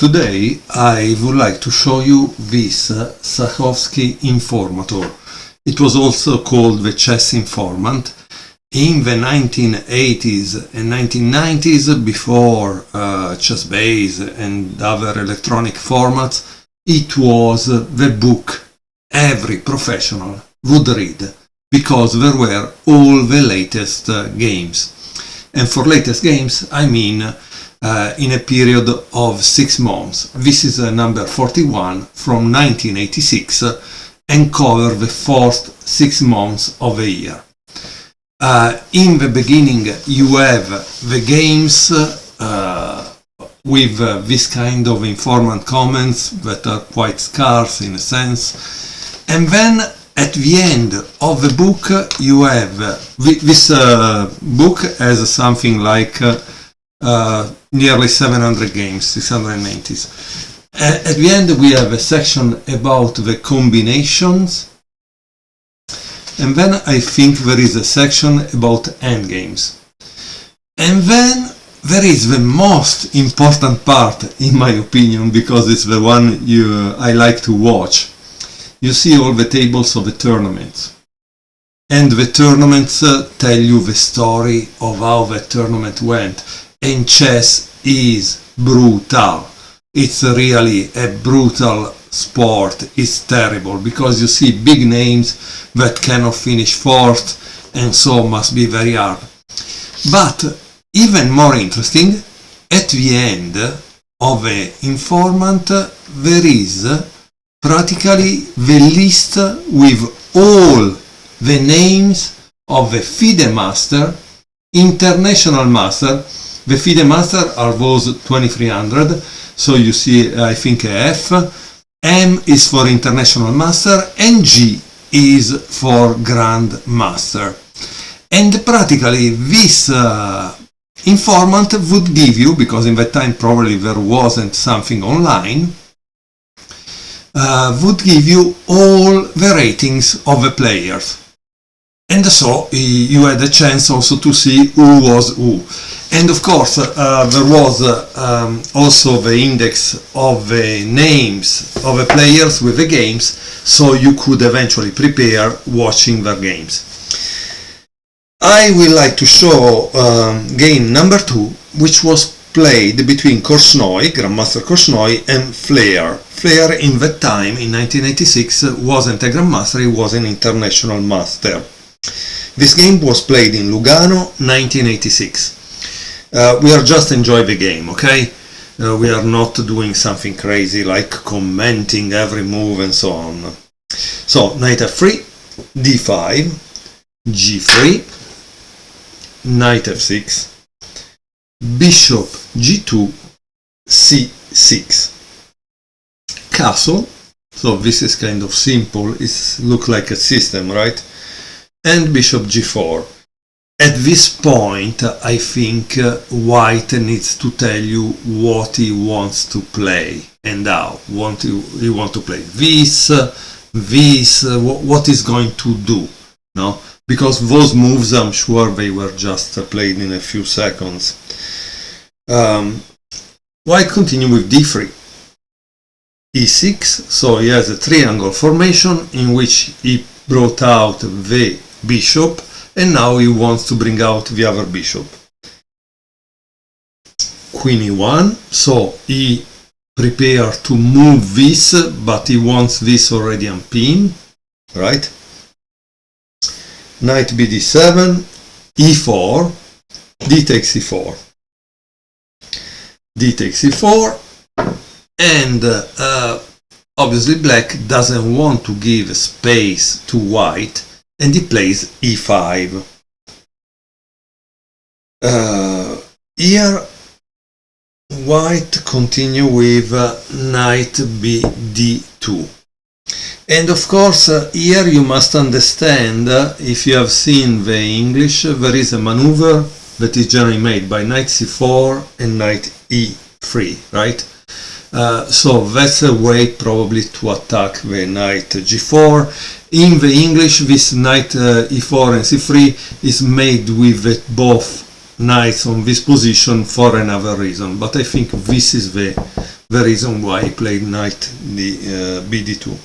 Today I would like to show you this Sahovski Informator. It was also called the Chess Informant. In the 1980s and 1990s, before ChessBase and other electronic formats, it was the book every professional would read, because there were all the latest games. And for latest games, I mean in a period of 6 months. This is number 41 from 1986 and covers the first 6 months of a year. In the beginning you have the games with this kind of informant comments that are quite scarce in a sense, and then at the end of the book you have this book has something like nearly 700 games, 690s. At the end we have a section about the combinations, and then I think there is a section about endgames. And then there is the most important part, in my opinion, because it's the one I like to watch. You see all the tables of the tournaments. And the tournaments tell you the story of how the tournament went. And chess is brutal. It's really a brutal sport. It's terrible because you see big names that cannot finish fourth, and so must be very hard. But even more interesting, at the end of the informant there is practically the list with all the names of the FIDE master, international master. The FIDE master are those 2300, so you see I think a F, M is for international master, and G is for grand master. And practically this informant would give you, because in that time probably there wasn't something online, would give you all the ratings of the players. And so you had a chance also to see who was who. And of course there was also the index of the names of the players with the games, so you could eventually prepare watching their games. I would like to show game number 2, which was played between Korchnoi, Grandmaster Korchnoi, and Flear. Flear in that time, in 1986, wasn't a Grandmaster, he was an international master. This game was played in Lugano, 1986. We are just enjoying the game, okay? We are not doing something crazy like commenting every move and so on. So, knight f3, d5, g3, knight f6, bishop g2, c6, castle. So this is kind of simple, it looks like a system, right? And bishop g4. At this point I think white needs to tell you what he wants to play and how. He wants to play this, what he's going to do, no? Because those moves I'm sure they were just played in a few seconds. White continue with d3, e6, so he has a triangle formation in which he brought out the bishop, and now he wants to bring out the other bishop. Queen e1, so he prepared to move this, but he wants this already unpinned, right? Knight bd7, e4, d takes e4. D takes e4, and obviously black doesn't want to give space to white, and he plays e5. Here white continue with knight bd2. And of course here you must understand, if you have seen the English, there is a maneuver that is generally made by knight c4 and knight e3, right? So that's a way probably to attack the knight g4. In the English, this knight e4 and c3 is made with both knights on this position for another reason, but I think this is the the reason why he played knight bd2.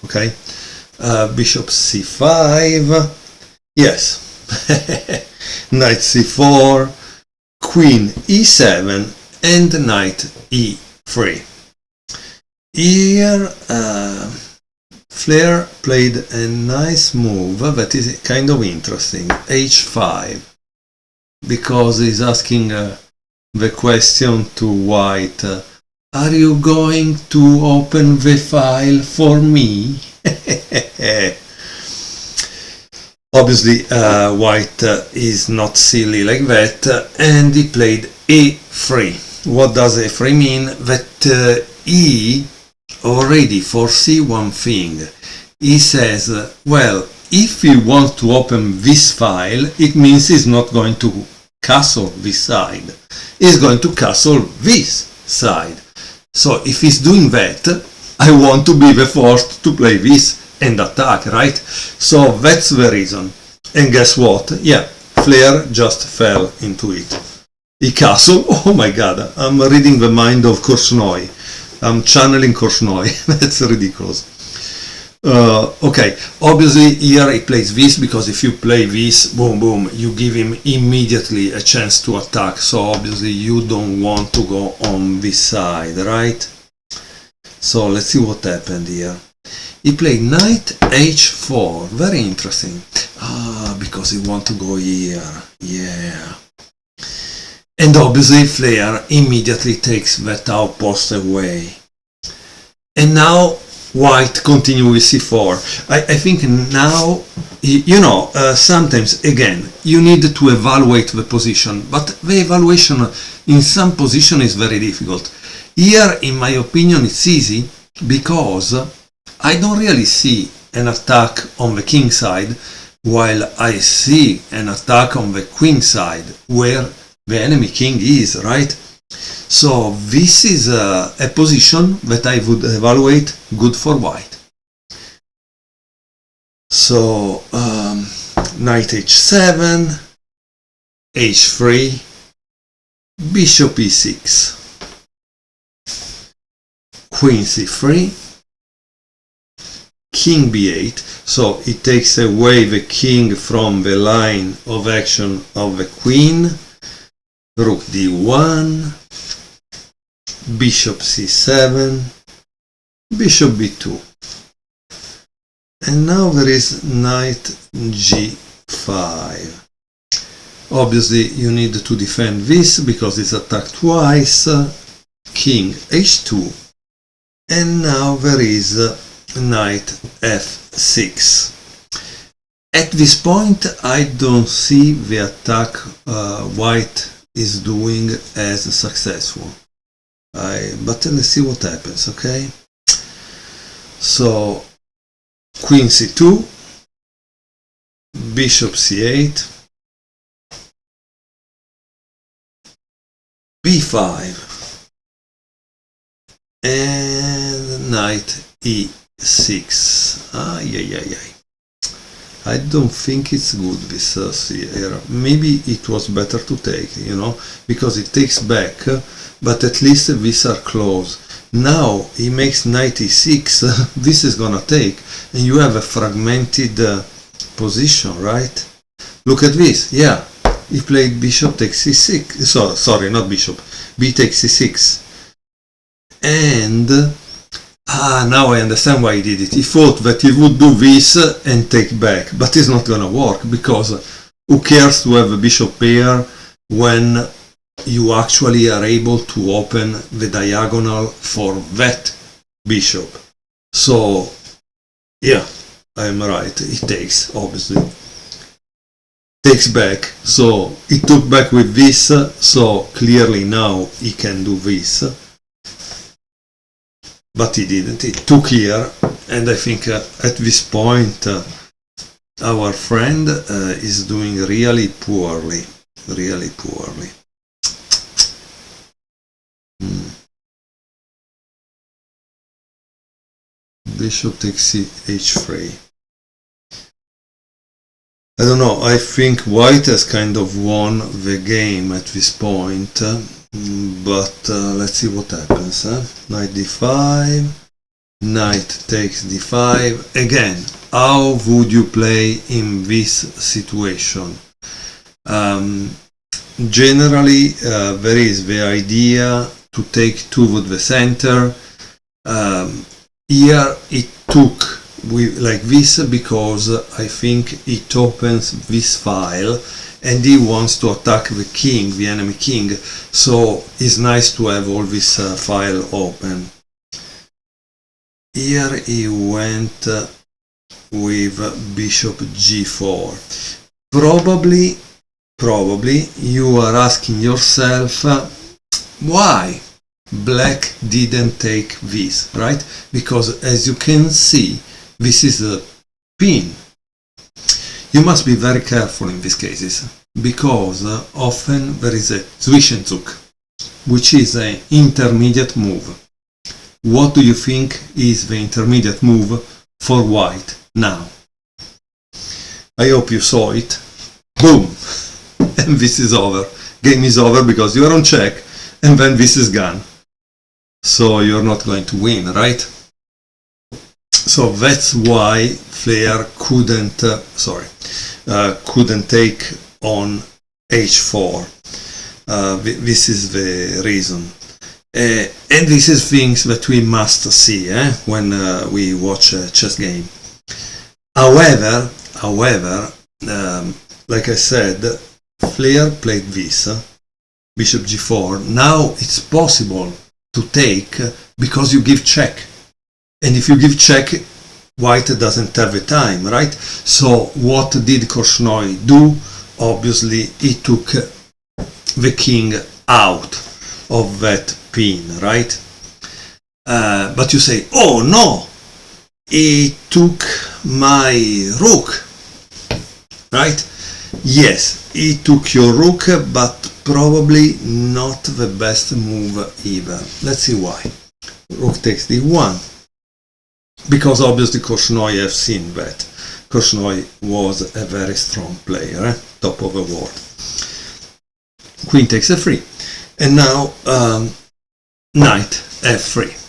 Okay, bishop c5, yes, knight c4, queen e7, and knight e3. Here Flear played a nice move that is kind of interesting, h5, because he's asking the question to white, are you going to open the file for me? Obviously white is not silly like that, and he played e3. What does e3 mean? That he already foresee one thing. He says, well, if he wants to open this file, it means he's not going to castle this side. He's going to castle this side. So if he's doing that, I want to be the first to play this and attack, right? So that's the reason. And guess what? Yeah, Flear just fell into it. He castled. Oh my god, I'm reading the mind of Korchnoi. I'm channeling Korchnoi. That's ridiculous. Okay, obviously here he plays this, because if you play this, boom boom, you give him immediately a chance to attack. So obviously you don't want to go on this side, right? So let's see what happened here. He played knight h4, very interesting. Because he wants to go here, yeah. And obviously Flear immediately takes that outpost away. And now white continue with c4. I think now, you know, sometimes again you need to evaluate the position, but the evaluation in some position is very difficult. Here, in my opinion, it's easy because I don't really see an attack on the king side, while I see an attack on the queen side where the enemy king is, right? So this is a position that I would evaluate good for white. So knight h7, h3, bishop e6, queen c3, king b8, so it takes away the king from the line of action of the queen, rook d1, bishop c7, bishop b2, and now there is knight g5. Obviously you need to defend this because it's attacked twice, king h2, and now there is knight f6. At this point I don't see the attack white is doing as successful. But let's see what happens, okay? So queen c2, bishop c8, b5, and knight e6. I don't think it's good, this here. Maybe it was better to take, you know, because it takes back, but at least these are close. Now he makes knight e6, this is gonna take, and you have a fragmented position, right? Look at this, yeah, he played bishop takes c6, sorry, not bishop, b takes c6, and now I understand why he did it. He thought that he would do this and take back, but it's not gonna work, because who cares to have a bishop pair when you actually are able to open the diagonal for that bishop? So yeah, I'm right, it takes, obviously takes back, so he took back with this, so clearly now he can do this, but he didn't. He took here, and I think at this point our friend is doing really poorly, really poorly. Bishop takes h3. I don't know, I think white has kind of won the game at this point. but let's see what happens. Knight d5, knight takes d5. Again, how would you play in this situation? Generally, there is the idea to take two with the center. Here it took like this because I think it opens this file and he wants to attack the king, the enemy king, so it's nice to have all this file open. Here he went with bishop g4. Probably you are asking yourself why black didn't take this, right? Because as you can see, this is a pin. You must be very careful in these cases, because often there is a Zwischenzug, which is an intermediate move. What do you think is the intermediate move for white now? I hope you saw it. Boom! And this is over. Game is over because you are on check, and then this is gone. So you're not going to win, right? So that's why Flear couldn't take on h4. This is the reason. And this is things that we must see when we watch a chess game. However, like I said, Flear played this, bishop g4. Now it's possible to take because you give check. And if you give check, white doesn't have the time, right? So what did Korchnoi do? Obviously, he took the king out of that pin, right? But you say, oh no, he took my rook, right? Yes, he took your rook, but probably not the best move either. Let's see why. Rook takes d1. Because obviously Korchnoi have seen that. Korchnoi was a very strong player, top of the world. Queen takes f3. And now knight f3.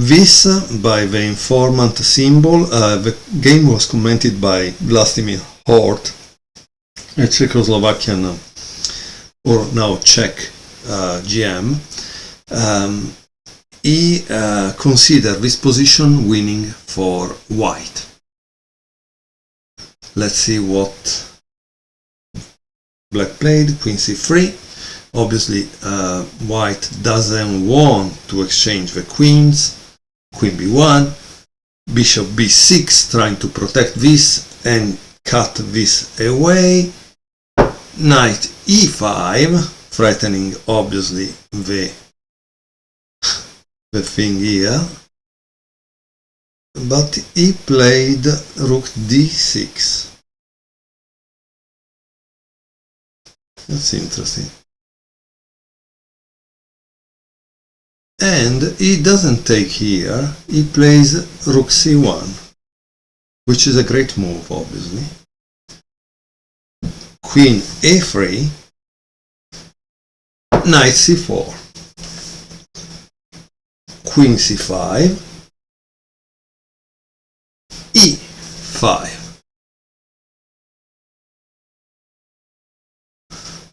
This, by the informant symbol, the game was commented by Vlastimir Hort, a Czechoslovakian or now Czech GM. He considered this position winning for white. Let's see what black played. Queen c3. Obviously, white doesn't want to exchange the queens. Queen b1, bishop b6, trying to protect this and cut this away. Knight e5, threatening obviously the thing here. But he played rook d6. That's interesting. And he doesn't take here, he plays rook c1, which is a great move, obviously. Queen a3, knight c4, queen c5, e5.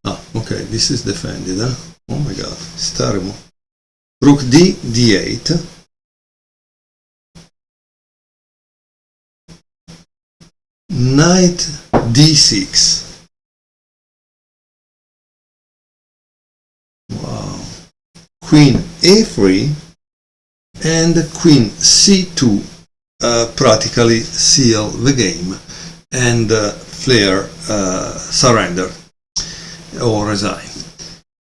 Ah, okay, this is defended, huh? Oh my god, it's terrible. Rook d, d8, knight d6. Wow. Queen a3 and queen c2 practically seal the game, and Flear surrendered or resigned.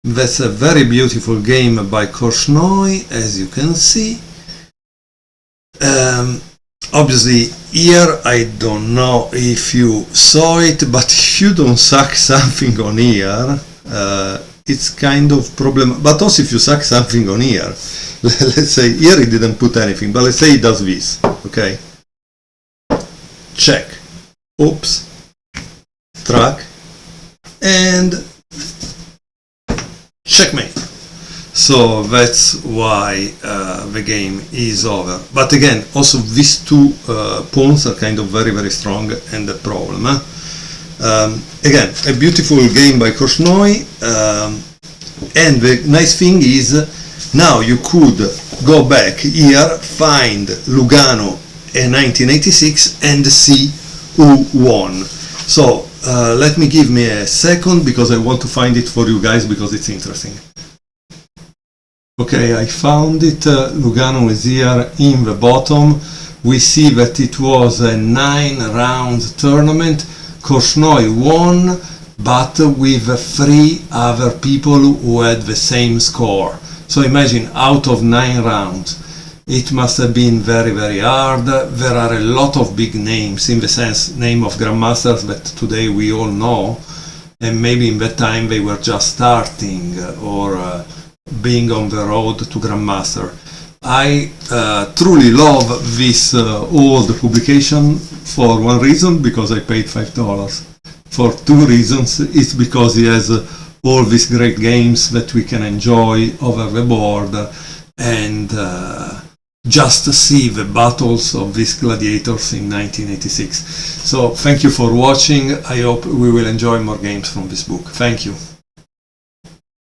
That's a very beautiful game by Korchnoi, as you can see. Obviously, here I don't know if you saw it, but if you don't suck something on here, it's kind of problem. But also if you suck something on here, let's say here he didn't put anything, but let's say he does this, okay? Check. Oops. Track. And checkmate. So that's why the game is over. But again, also these two pawns are kind of very, very strong and a problem. Again, a beautiful game by Korchnoi, and the nice thing is now you could go back here, find Lugano in 1986 and see who won. So let me give me a second because I want to find it for you guys because it's interesting. Okay, I found it. Lugano is here in the bottom. We see that it was a 9-round tournament. Korchnoi won, but with 3 other people who had the same score. So imagine, out of 9 rounds. It must have been very, very hard. There are a lot of big names, in the sense name of grandmasters that today we all know, and maybe in that time they were just starting or being on the road to grandmaster. I truly love this old publication for one reason, because I paid $5. For 2 reasons, it's because he has all these great games that we can enjoy over the board and just see the battles of these gladiators in 1986. So thank you for watching. I hope we will enjoy more games from this book. Thank you.